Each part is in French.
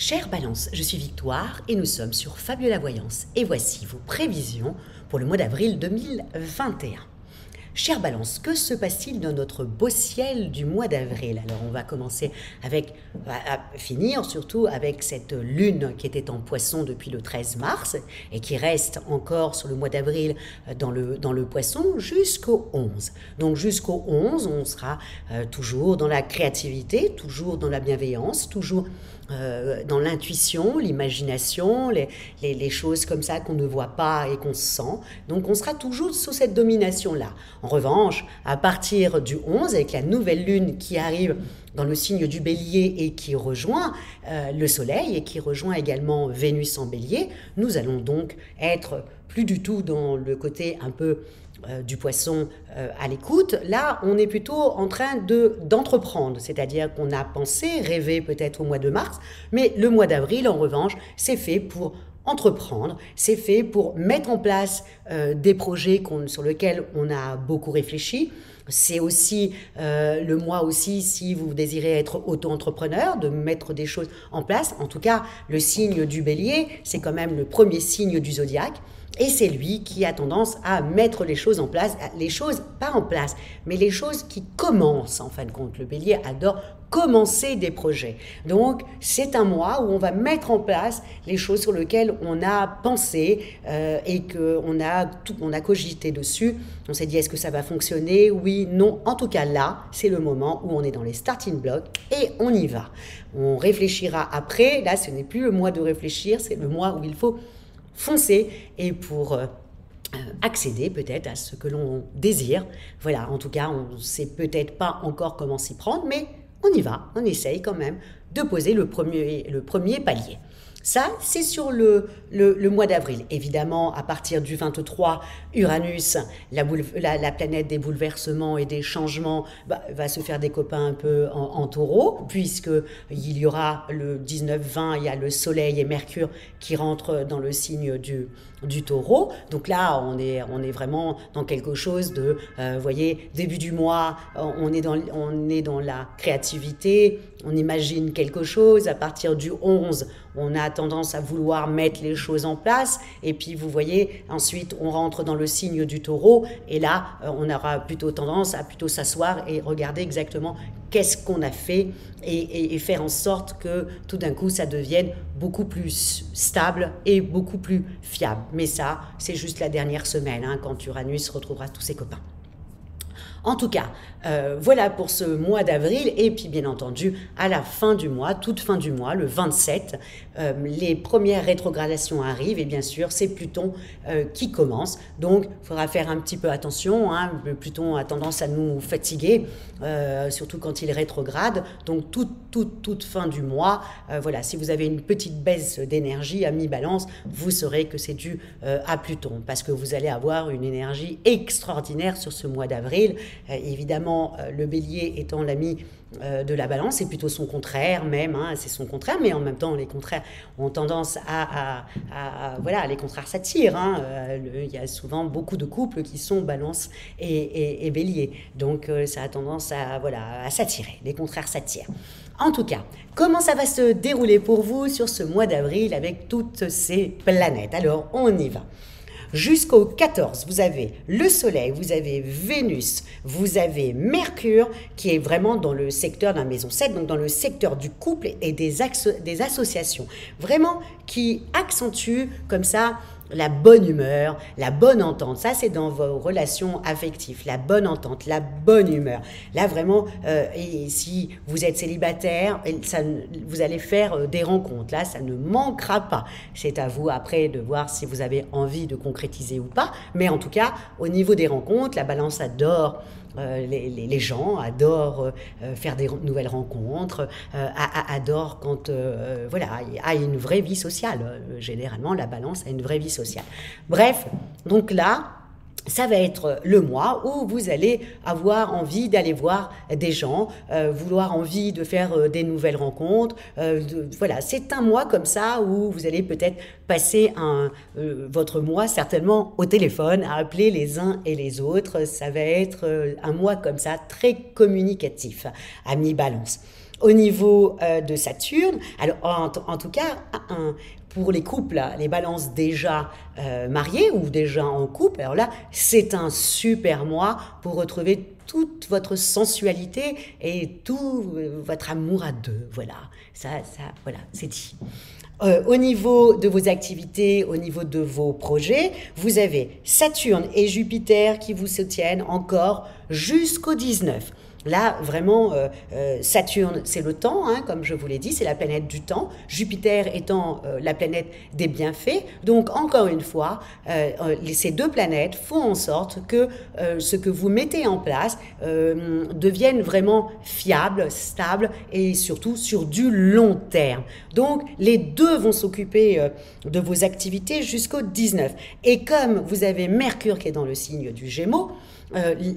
Chère Balance, je suis Victoire et nous sommes sur Fabiola Voyance et voici vos prévisions pour le mois d'avril 2021. Chère Balance, que se passe-t-il dans notre beau ciel du mois d'avril? Alors on va commencer avec, à finir surtout avec cette lune qui était en Poisson depuis le 13 mars et qui reste encore sur le mois d'avril dans le Poisson jusqu'au 11. Donc jusqu'au 11, on sera toujours dans la créativité, toujours dans la bienveillance, toujours dans l'intuition, l'imagination, les choses comme ça qu'on ne voit pas et qu'on sent. Donc on sera toujours sous cette domination-là. En revanche, à partir du 11, avec la nouvelle lune qui arrive dans le signe du Bélier et qui rejoint le Soleil et qui rejoint également Vénus en Bélier, nous allons donc être plus du tout dans le côté un peu du Poisson à l'écoute. Là, on est plutôt en train d'entreprendre, c'est-à-dire qu'on a pensé, rêvé peut-être au mois de mars, mais le mois d'avril, en revanche, c'est fait pour entreprendre, c'est fait pour mettre en place des projets sur lesquels on a beaucoup réfléchi. C'est aussi le mois aussi, si vous désirez être auto-entrepreneur, de mettre des choses en place. En tout cas, le signe du Bélier, c'est quand même le premier signe du zodiaque. Et c'est lui qui a tendance à mettre les choses en place, les choses pas en place, mais les choses qui commencent en fin de compte. Le Bélier adore commencer des projets. Donc c'est un mois où on va mettre en place les choses sur lesquelles on a pensé et qu'on a cogité dessus. On s'est dit est-ce que ça va fonctionner? Oui, non. En tout cas là, c'est le moment où on est dans les starting blocks et on y va. On réfléchira après. Là, ce n'est plus le mois de réfléchir, c'est le mois où il faut foncer et pour accéder peut-être à ce que l'on désire. Voilà, en tout cas, on ne sait peut-être pas encore comment s'y prendre, mais on y va, on essaye quand même de poser le premier palier. Ça, c'est sur le mois d'avril. Évidemment, à partir du 23, Uranus, la planète des bouleversements et des changements, va se faire des copains un peu en taureau, puisqu'il y aura le 19-20, il y a le Soleil et Mercure qui rentrent dans le signe du taureau. Donc là, on est vraiment dans quelque chose de, vous voyez, début du mois, on est dans la créativité, on imagine quelque chose. À partir du 11, on a tendance à vouloir mettre les choses en place. Et puis, vous voyez, ensuite, on rentre dans le signe du taureau. Et là, on aura plutôt tendance à plutôt s'asseoir et regarder exactement qu'est-ce qu'on a fait et faire en sorte que tout d'un coup, ça devienne beaucoup plus stable et beaucoup plus fiable. Mais ça, c'est juste la dernière semaine, quand Uranus retrouvera tous ses copains. En tout cas, voilà pour ce mois d'avril. Et puis, bien entendu, à la fin du mois, toute fin du mois, le 27, les premières rétrogradations arrivent. Et bien sûr, c'est Pluton qui commence. Donc, il faudra faire un petit peu attention. Pluton a tendance à nous fatiguer, surtout quand il rétrograde. Donc, toute fin du mois, voilà, si vous avez une petite baisse d'énergie à mi-balance, vous saurez que c'est dû à Pluton. Parce que vous allez avoir une énergie extraordinaire sur ce mois d'avril. Évidemment, le Bélier étant l'ami de la Balance, c'est plutôt son contraire même, c'est son contraire, mais en même temps les contraires ont tendance voilà, les contraires s'attirent, il y a souvent beaucoup de couples qui sont Balance et Bélier, donc ça a tendance à s'attirer, les contraires s'attirent. En tout cas, comment ça va se dérouler pour vous sur ce mois d'avril avec toutes ces planètes? Alors, on y va. Jusqu'au 14, vous avez le Soleil, vous avez Vénus, vous avez Mercure, qui est vraiment dans le secteur de la maison 7, donc dans le secteur du couple et des associations. Vraiment qui accentue comme ça la bonne humeur, la bonne entente. Ça, c'est dans vos relations affectives, la bonne entente, la bonne humeur. Là, vraiment, et si vous êtes célibataire, vous allez faire des rencontres. Là, ça ne manquera pas. C'est à vous, après, de voir si vous avez envie de concrétiser ou pas. Mais en tout cas, au niveau des rencontres, la Balance adore les gens, adorent faire des nouvelles rencontres, adorent quand voilà, il y a une vraie vie sociale. Généralement, la Balance a une vraie vie sociale. Bref, donc là, ça va être le mois où vous allez avoir envie d'aller voir des gens, vouloir envie de faire des nouvelles rencontres. Voilà, c'est un mois comme ça où vous allez peut-être passer votre mois certainement au téléphone, à appeler les uns et les autres. Ça va être un mois comme ça, très communicatif, à mi-balance. Au niveau de Saturne, alors en tout cas, pour les couples, les balances déjà mariés ou déjà en couple, alors là, c'est un super mois pour retrouver toute votre sensualité et tout votre amour à deux. Voilà, voilà, c'est dit. Au niveau de vos activités, au niveau de vos projets, vous avez Saturne et Jupiter qui vous soutiennent encore jusqu'au 19. Là, vraiment, Saturne, c'est le temps, hein, comme je vous l'ai dit, c'est la planète du temps. Jupiter étant la planète des bienfaits. Donc, encore une fois, ces deux planètes font en sorte que ce que vous mettez en place devienne vraiment fiable, stable et surtout sur du long terme. Donc, les deux vont s'occuper de vos activités jusqu'au 19. Et comme vous avez Mercure qui est dans le signe du Gémeaux,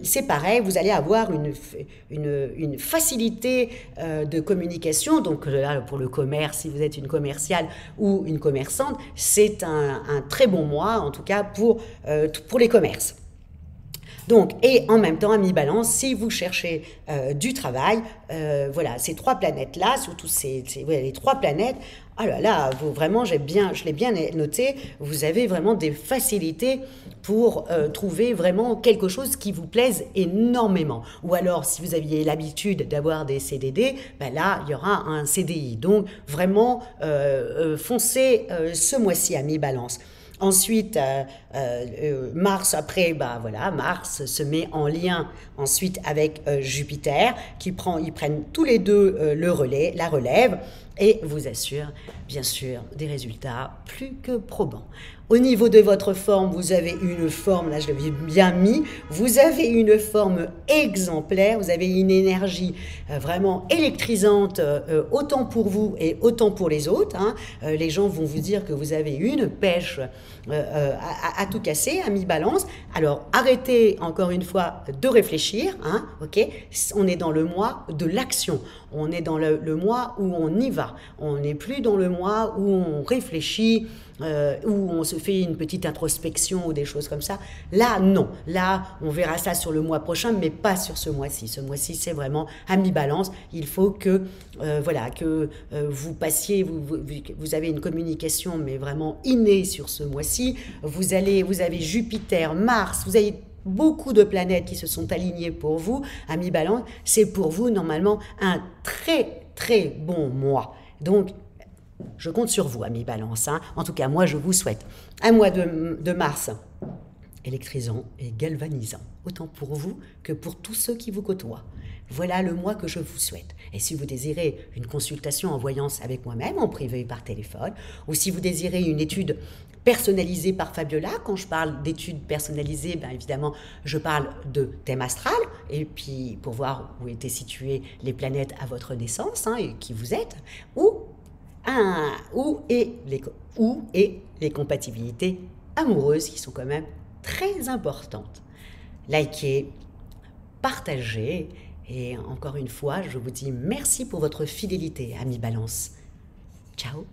c'est pareil, vous allez avoir une facilité de communication. Donc là, pour le commerce, si vous êtes une commerciale ou une commerçante, c'est un très bon mois, en tout cas pour les commerces. Donc, et en même temps, à mi-balance, si vous cherchez du travail, voilà, ces trois planètes-là, surtout les trois planètes, oh là là, vraiment, je l'ai bien noté, vous avez vraiment des facilités pour trouver vraiment quelque chose qui vous plaise énormément. Ou alors, si vous aviez l'habitude d'avoir des CDD, ben là, il y aura un CDI. Donc, vraiment, foncez ce mois-ci à mi-balance. Ensuite, Mars, après, bah voilà, Mars se met en lien ensuite avec Jupiter, ils prennent tous les deux la relève, et vous assure, bien sûr, des résultats plus que probants. Au niveau de votre forme, vous avez une forme, là je l'avais bien mis, vous avez une forme exemplaire, vous avez une énergie vraiment électrisante, autant pour vous et autant pour les autres. Hein. Les gens vont vous dire que vous avez une pêche à tout casser, à mi-balance. Alors arrêtez encore une fois de réfléchir, hein, ok. On est dans le mois de l'action, on est dans le mois où on y va, on n'est plus dans le mois où on réfléchit, où on se fait une petite introspection ou des choses comme ça. Là, non. Là, on verra ça sur le mois prochain, mais pas sur ce mois-ci. Ce mois-ci, c'est vraiment à mi-balance. Il faut que, vous passiez, vous avez une communication, mais vraiment innée sur ce mois-ci. Vous avez Jupiter, Mars, vous avez beaucoup de planètes qui se sont alignées pour vous à mi-balance. C'est pour vous, normalement, un très, très bon mois. Donc, je compte sur vous, amis Balance. Hein. En tout cas, moi, je vous souhaite un mois de mars électrisant et galvanisant, autant pour vous que pour tous ceux qui vous côtoient. Voilà le mois que je vous souhaite. Et si vous désirez une consultation en voyance avec moi-même, en privé par téléphone, ou si vous désirez une étude personnalisée par Fabiola, quand je parle d'études personnalisées, bien évidemment, je parle de thème astral, et puis pour voir où étaient situées les planètes à votre naissance, hein, et qui vous êtes, où les compatibilités amoureuses qui sont quand même très importantes. Likez, partagez et encore une fois, je vous dis merci pour votre fidélité, amis Balance. Ciao.